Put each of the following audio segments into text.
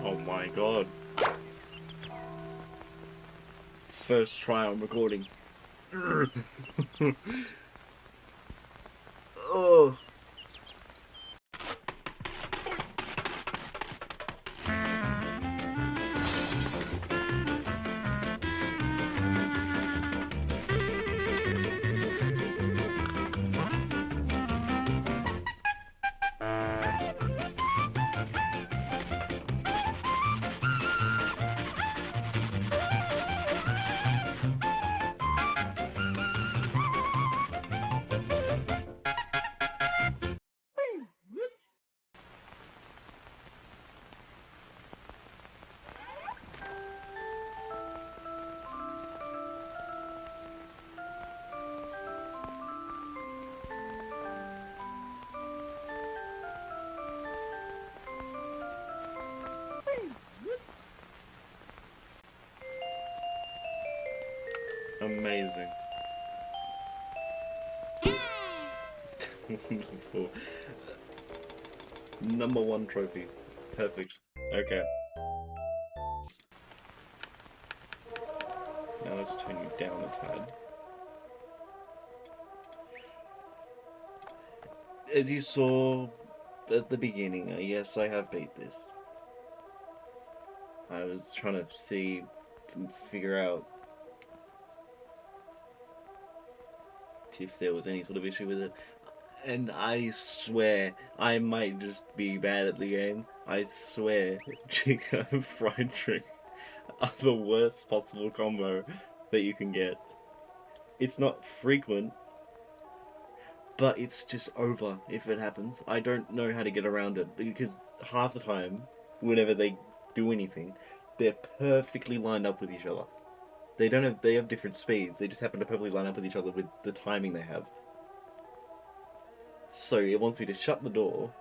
Oh my god. First try on recording. Oh. Amazing. Wonderful. Number 1 trophy. Perfect. Okay. Now let's turn you down a tad. As you saw at the beginning, yes, I have beat this. I was trying to see and figure out if there was any sort of issue with it. And I swear, I might just be bad at the game. I swear, chicken and fried drink are the worst possible combo that you can get. It's not frequent, but it's just over if it happens. I don't know how to get around it because half the time, whenever they do anything, they're perfectly lined up with each other. They have different speeds. They just happen to perfectly line up with each other with the timing they have. So it wants me to shut the door,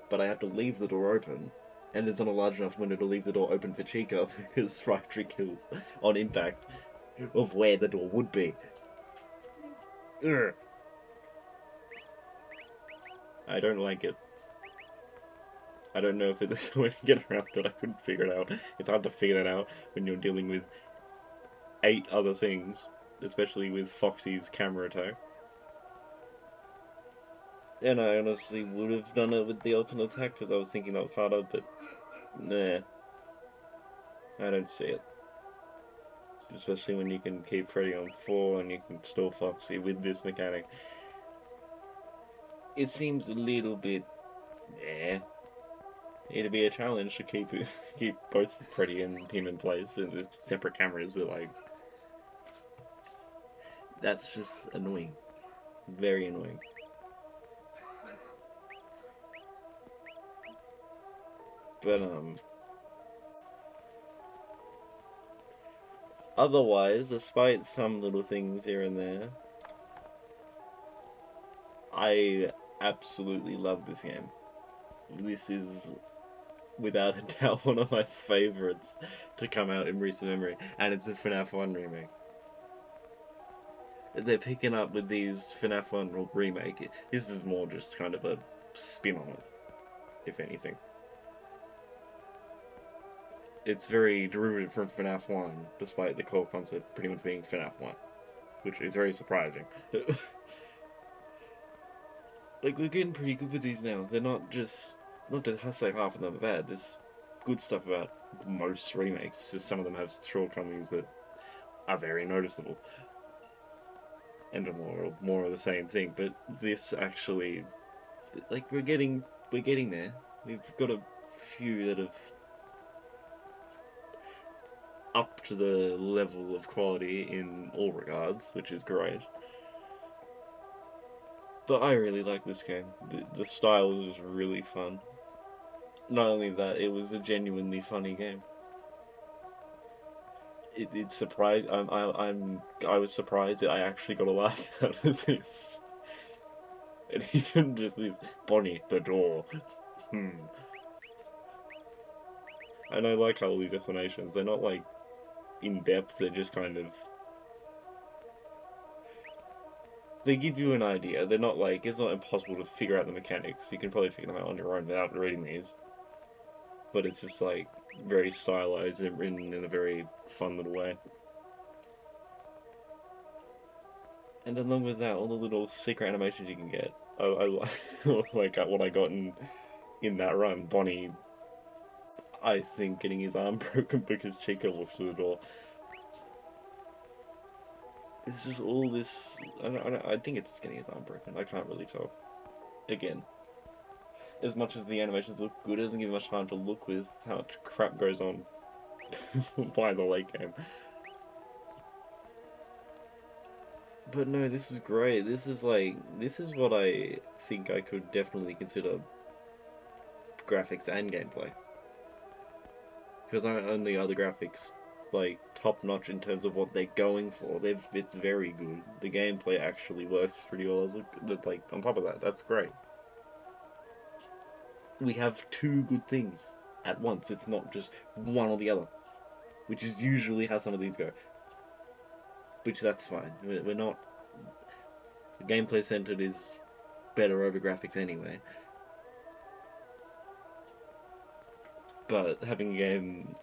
but I have to leave the door open, and there's not a large enough window to leave the door open for Chica because Frightree kills on impact of where the door would be. Ugh. I don't like it. I don't know if there's a way to get around it. I couldn't figure it out. It's hard to figure that out when you're dealing with 8 other things, especially with Foxy's camera tow. And I honestly would have done it with the alternate attack because I was thinking that was harder, but nah. I don't see it. Especially when you can keep Freddy on 4 and you can stall Foxy with this mechanic. It seems a little bit... It'd be a challenge to keep both Freddy and him in place and with separate cameras, but like... That's just annoying. Very annoying. But, otherwise, despite some little things here and there, I absolutely love this game. This is, without a doubt, one of my favourites to come out in recent memory, and it's a FNAF 1 remake. They're picking up with these FNAF 1 remake. This is more just kind of a spin on it, if anything. It's very derivative from FNAF 1, despite the core concept pretty much being FNAF 1, which is very surprising. Like, we're getting pretty good with these now. They're not to say half of them are bad. There's good stuff about most remakes, just some of them have shortcomings that are very noticeable. And are more of the same thing, but this actually, like, we're getting there. We've got a few that have up to the level of quality in all regards, which is great. But I really like this game. The style is just really fun. Not only that, it was a genuinely funny game. It surprised. I was surprised that I actually got a laugh out of this. And even just this Bonnie, the door. And I like how all these explanations, they're not like in depth, they're just kind of, they give you an idea. They're not like, it's not impossible to figure out the mechanics. You can probably figure them out on your own without reading these. But it's just like very stylized and written in a very fun little way. And along with that, all the little secret animations you can get. I like what I got in that run. Bonnie, I think, getting his arm broken because Chica walks through the door. It's just all this. I think it's just getting his arm broken. I can't really tell. Again, as much as the animations look good, it doesn't give much time to look with how much crap goes on by the late game. But no, this is great. This is what I think I could definitely consider graphics and gameplay. Because on the other graphics, like, top notch in terms of what they're going for. It's very good. The gameplay actually works pretty well. Like, on top of that, that's great. We have 2 good things at once. It's not just one or the other, which is usually how some of these go. Which, that's fine. We're not... Gameplay centered is better over graphics anyway. But having a game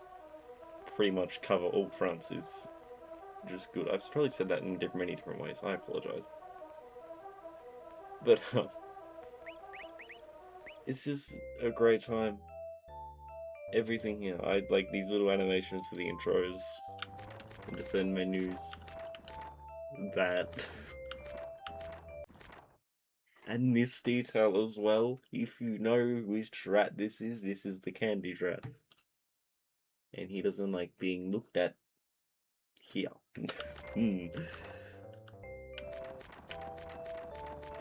pretty much cover all fronts is just good. I've probably said that in many different ways. I apologize. But it's just a great time. Everything here. I like these little animations for the intros into certain menus. That. And this detail as well. If you know which rat this is the candy rat. And he doesn't like being looked at here.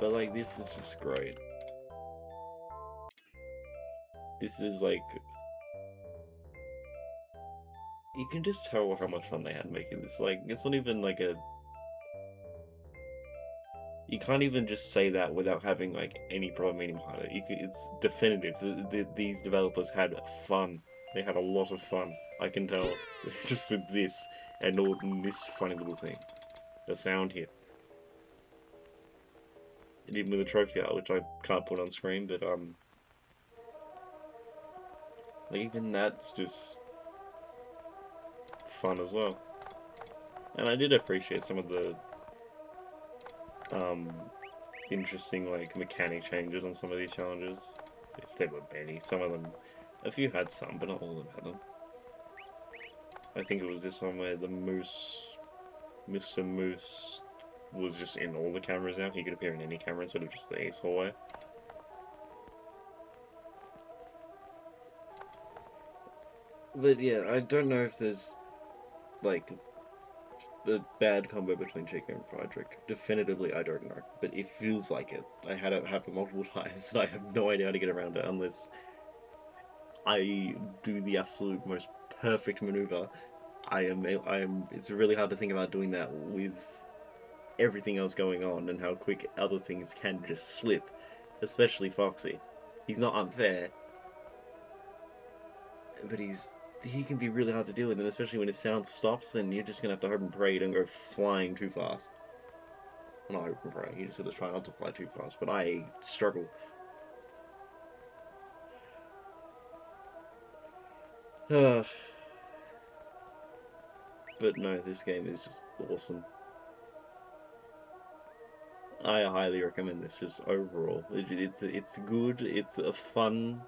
But like, this is just great. This is like, you can just tell how much fun they had making this. Like, it's not even like a, you can't even just say that without having like any problem meaning behind it. It's definitive. These developers had fun. They had a lot of fun. I can tell just with this and all this funny little thing. The sound here. And even with the trophy art, which I can't put on screen, but like even that's just fun as well. And I did appreciate some of the um interesting like mechanic changes on some of these challenges. If there were many, some of them, a few had some, but not all of them had them. I think it was this one where the Mr. Moose, was just in all the cameras now. He could appear in any camera instead of just the Ace hallway. But yeah, I don't know if there's like the bad combo between Chico and Friedrich. Definitively, I don't know, but it feels like it. I had it happen multiple times, and I have no idea how to get around it unless I do the absolute most perfect maneuver. I am. It's really hard to think about doing that with everything else going on and how quick other things can just slip, especially Foxy. He's not unfair, but he can be really hard to deal with, and especially when his sound stops, then you're just gonna have to hope and pray you don't go flying too fast. Not hope and pray, you just gotta try not to fly too fast, but I struggle. But no, this game is just awesome. I highly recommend this just overall. It's good, it's a fun,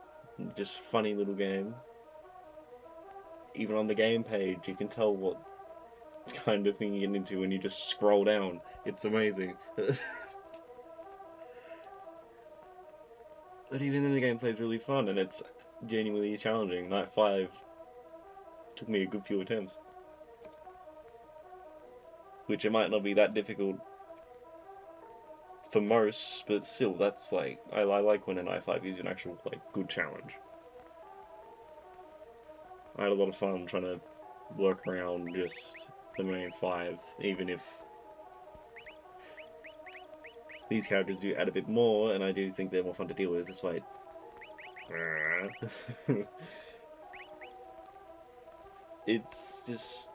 just funny little game. Even on the game page, you can tell what kind of thing you get into when you just scroll down. It's amazing. But even then, the gameplay is really fun and it's genuinely challenging. Night 5 took me a good few attempts. Which it might not be that difficult for most, but still, that's like, I like when a Night 5 is an actual, like, good challenge. I had a lot of fun trying to work around just the main 5, even if these characters do add a bit more, and I do think they're more fun to deal with. That's why it's just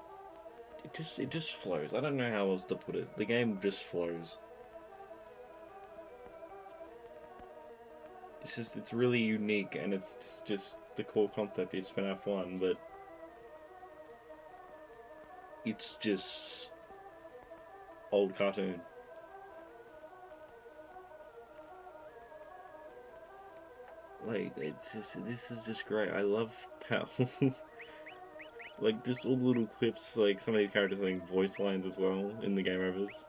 it just flows. I don't know how else to put it. The game just flows. It's really unique, and it's just the core concept is FNAF 1, but it's just old cartoon. Like, this is just great. I love how like just all the little clips, like some of these characters having voice lines as well in the game overs.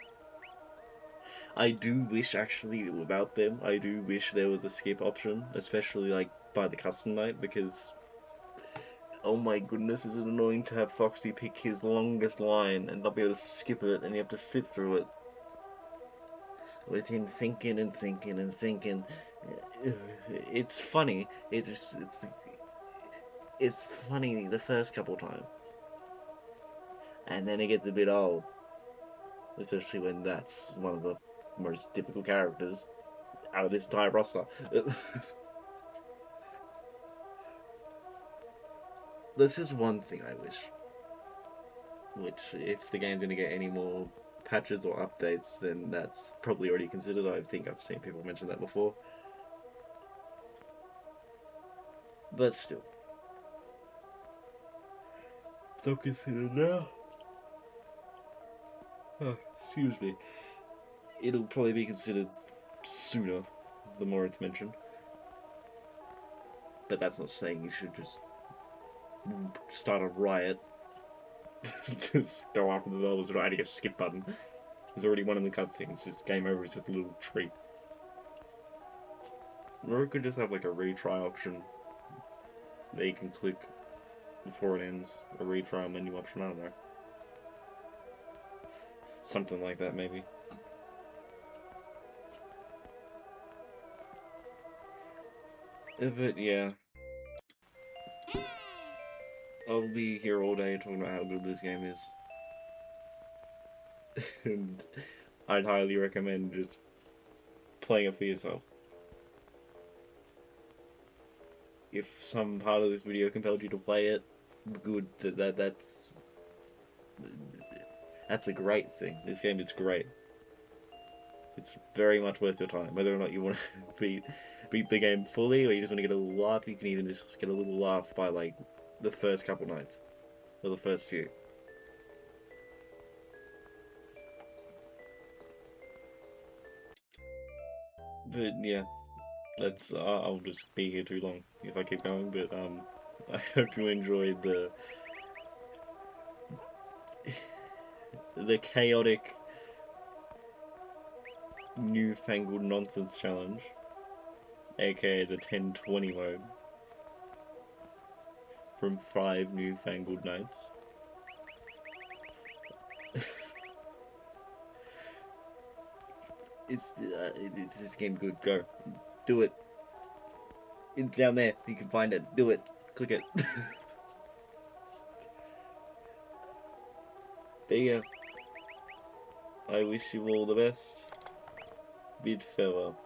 I do wish actually about them. I do wish there was a skip option, especially like by the custom night, because oh my goodness, is it annoying to have Foxy pick his longest line and not be able to skip it, and you have to sit through it with him thinking and thinking and thinking. It's funny. It's funny the first couple times, and then it gets a bit old, especially when that's one of the most difficult characters out of this entire roster. This is one thing I wish, which if the game's gonna get any more patches or updates, then that's probably already considered. I think I've seen people mention that before. But still. So considered now. Oh, excuse me. It'll probably be considered sooner, the more it's mentioned. But that's not saying you should just start a riot. Just go after the developers without adding a skip button. There's already one in the cutscenes. Just game over is just a little treat. Or it could just have like a retry option that you can click before it ends. A retry menu option, I don't know. Something like that, maybe. But yeah, I'll be here all day talking about how good this game is. And I'd highly recommend just playing it for yourself. If some part of this video compelled you to play it, good. That's a great thing. This game is great. It's very much worth your time. Whether or not you want to beat the game fully, or you just want to get a little laugh, you can even just get a little laugh by like the first couple nights or the first few. But yeah, let's. I'll just be here too long if I keep going. But I hope you enjoyed the chaotic New-Fangled Nonsense Challenge, aka the 1020 mode from 5 New-Fangled Nights. Is this game good? Go, do it. It's down there. You can find it. Do it. Click it. But yeah, I wish you all the best. Bid farewell.